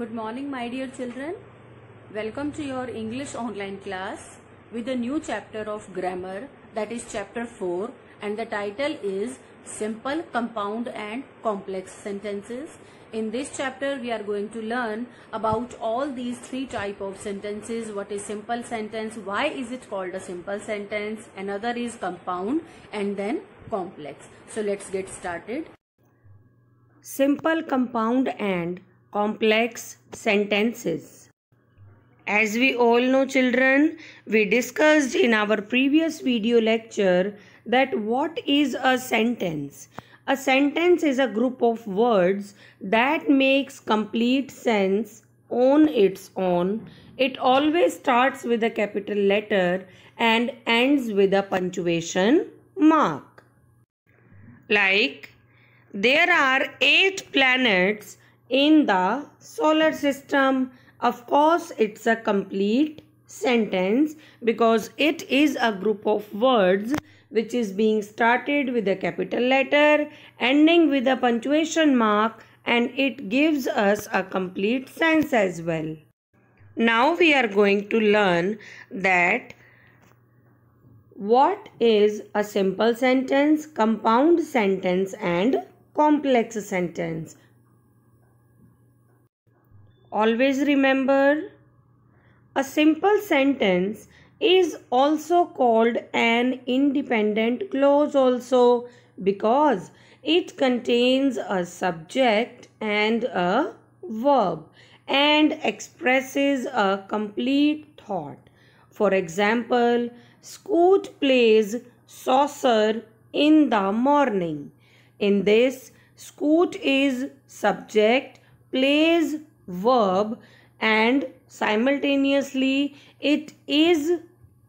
Good morning, my dear children. Welcome to your English online class with a new chapter of grammar, that is chapter 4, and the title is Simple, Compound and Complex Sentences. In this chapter we are going to learn about all these three types of sentences. What is simple sentence, why is it called a simple sentence, another is compound, and then complex. So let's get started. Simple, compound and complex sentences. As we all know, children, we discussed in our previous video lecture that what is a sentence. A sentence is a group of words that makes complete sense on its own. It always starts with a capital letter and ends with a punctuation mark. Like, there are 8 planets in the solar system. Of course, it's a complete sentence because it is a group of words which is being started with a capital letter, ending with a punctuation mark, and it gives us a complete sense as well. Now we are going to learn that what is a simple sentence, compound sentence and complex sentence. Always remember, a simple sentence is also called an independent clause also because it contains a subject and a verb and expresses a complete thought. For example, Scoot plays saucer in the morning. In this, Scoot is subject, plays verb, and simultaneously it is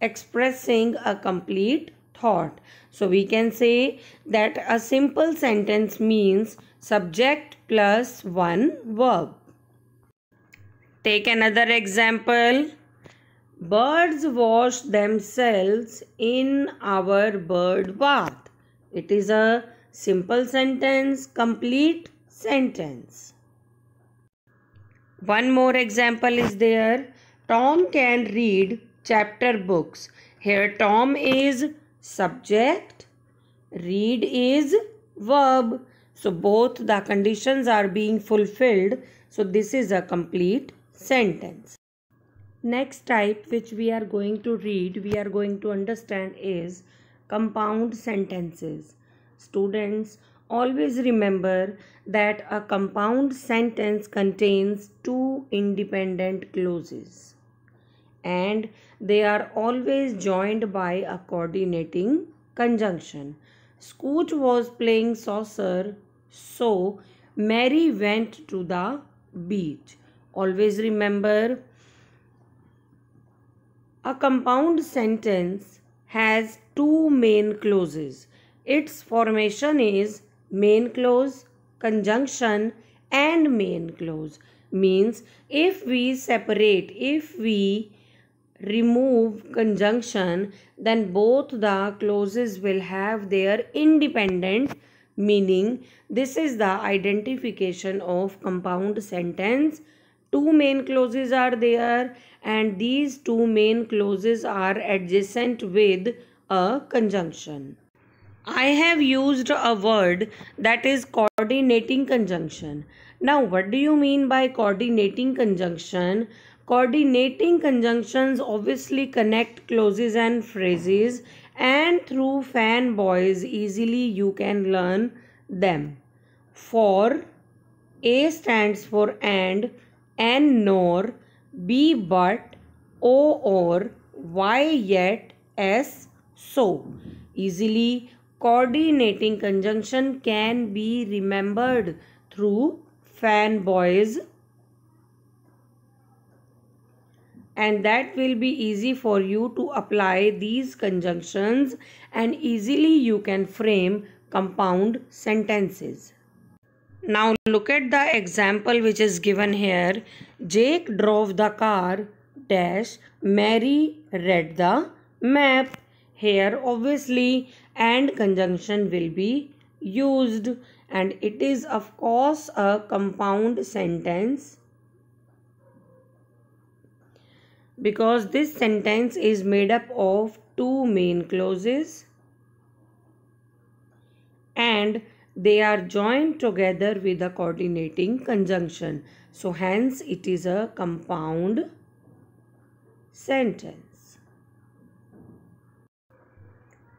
expressing a complete thought. So we can say that a simple sentence means subject plus one verb. Take another example. Birds wash themselves in our bird bath. It is a simple sentence, complete sentence. One more example is there. Tom can read chapter books. Here Tom is subject, read is verb. So both the conditions are being fulfilled. So this is a complete sentence. Next type which we are going to read, we are going to understand is compound sentences. Students, always remember that a compound sentence contains two independent clauses and they are always joined by a coordinating conjunction. Scoot was playing saucer, so Mary went to the beach. Always remember, a compound sentence has two main clauses. Its formation is main clause, conjunction and main clause. Means if we remove conjunction, then both the clauses will have their independent meaning. This is the identification of compound sentence. Two main clauses are there and these two main clauses are adjacent with a conjunction. I have used a word that is coordinating conjunction. Now, what do you mean by coordinating conjunction? Coordinating conjunctions obviously connect clauses and phrases, and through fanboys easily you can learn them. For, A stands for and, N nor, B but, O or, Y yet, S so. Easily coordinating conjunction can be remembered through fanboys, and that will be easy for you to apply these conjunctions and easily you can frame compound sentences. Now look at the example which is given here. Jake drove the car dash, Mary read the map. Here obviously and conjunction will be used and it is of course a compound sentence. because this sentence is made up of two main clauses and they are joined together with a coordinating conjunction. So hence it is a compound sentence.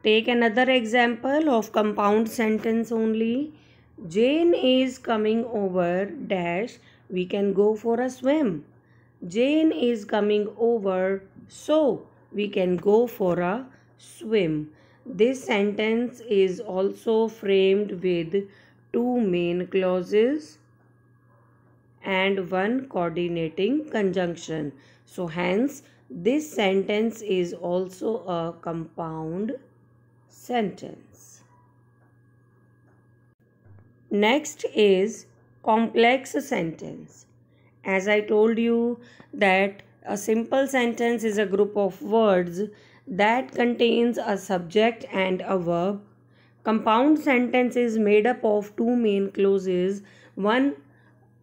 Take another example of compound sentence only. Jane is coming over dash. We can go for a swim. Jane is coming over, so we can go for a swim. This sentence is also framed with two main clauses and one coordinating conjunction. So hence this sentence is also a compound sentence. Next is complex sentence. As I told you that a simple sentence is a group of words that contains a subject and a verb. Compound sentence is made up of two main clauses, one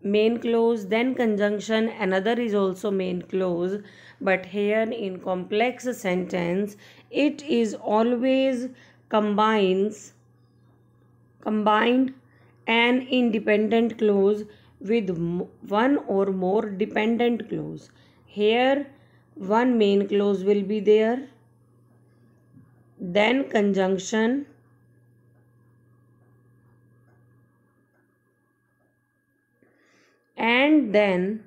main clause then conjunction, another is also main clause, but here in complex sentence it is always combined an independent clause with one or more dependent clause. Here one main clause will be there, then conjunction, and then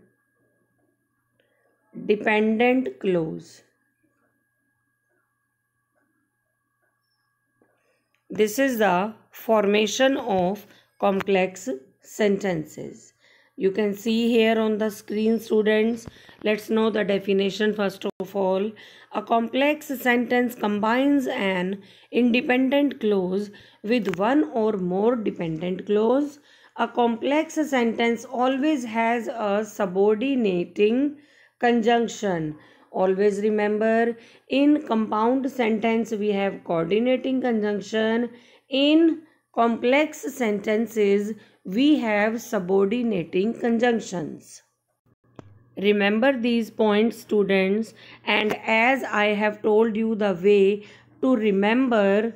dependent clause. This is the formation of complex sentences. You can see here on the screen, students. Let's know the definition first of all. A complex sentence combines an independent clause with one or more dependent clause. A complex sentence always has a subordinating conjunction. Always remember, in compound sentence we have coordinating conjunction. In complex sentences we have subordinating conjunctions. Remember these points, students, and as I have told you the way to remember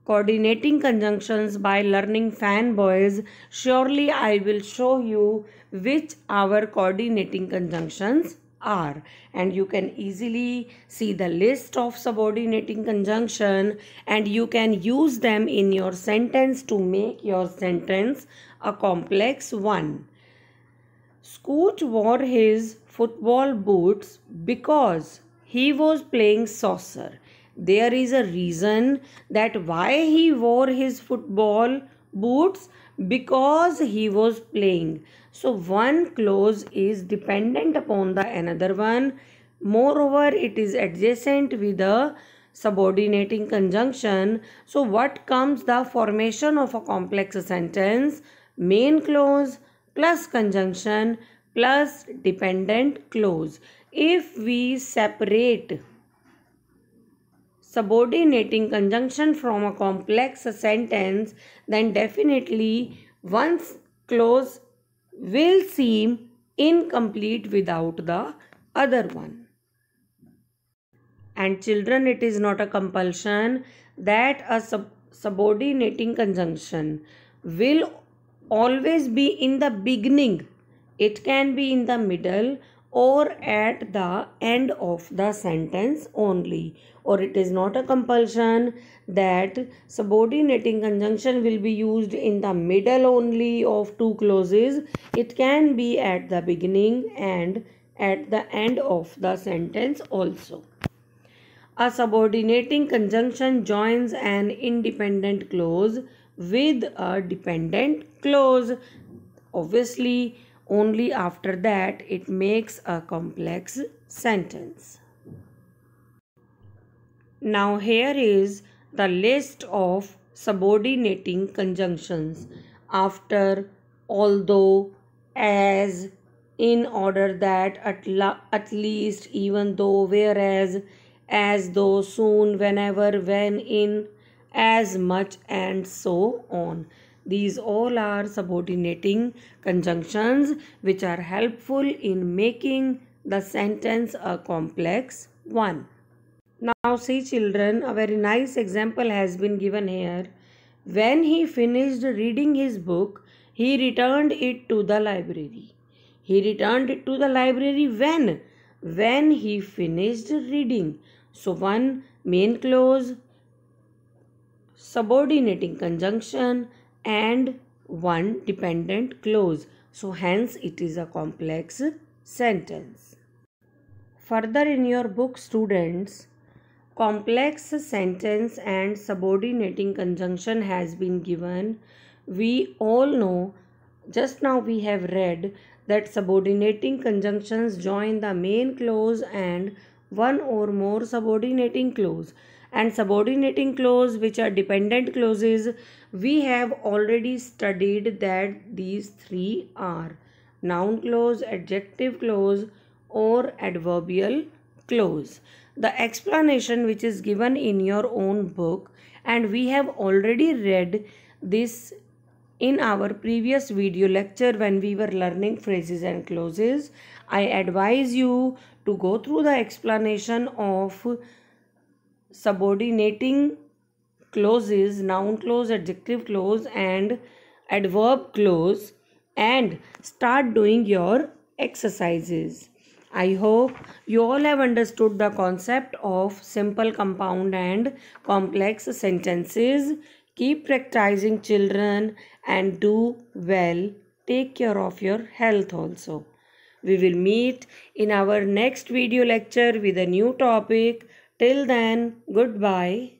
coordinating conjunctions by learning fanboys, surely I will show you which our coordinating conjunctions are, and you can easily see the list of subordinating conjunction and you can use them in your sentence to make your sentence a complex one. Scooch wore his football boots because he was playing soccer. There is a reason that why he wore his football boots, because he was playing. So one clause is dependent upon the another one. Moreover, it is adjacent with a subordinating conjunction. So what comes the formation of a complex sentence? Main clause plus conjunction plus dependent clause. If we separate subordinating conjunction from a complex sentence, then definitely one clause will seem incomplete without the other one. And children, it is not a compulsion that a subordinating conjunction will always be in the beginning. It can be in the middle or at the end of the sentence only, or it is not a compulsion that subordinating conjunction will be used in the middle only of two clauses. It can be at the beginning and at the end of the sentence also. A subordinating conjunction joins an independent clause with a dependent clause. Obviously, only after that it makes a complex sentence. Now here is the list of subordinating conjunctions: after, although, as, in order that, at least, even though, whereas, as though, soon, whenever, when, in, as much, and so on. These all are subordinating conjunctions which are helpful in making the sentence a complex one. Now see children, a very nice example has been given here. When he finished reading his book, he returned it to the library. He returned it to the library when? When he finished reading. So one main clause, subordinating conjunction, and one dependent clause. So hence it is a complex sentence. Further in your book, students, complex sentence and subordinating conjunction has been given. We all know, just now we have read that subordinating conjunctions join the main clause and one or more subordinating clause, and subordinating clause which are dependent clauses, we have already studied that these three are noun clause, adjective clause, or adverbial clause. The explanation which is given in your own book, and we have already read this in our previous video lecture when we were learning phrases and clauses. I advise you to go through the explanation of subordinating clauses, noun clause, adjective clause, and adverb clause, and start doing your exercises. I hope you all have understood the concept of simple, compound, and complex sentences. Keep practicing, children, and do well. Take care of your health also. We will meet in our next video lecture with a new topic. Till then, goodbye.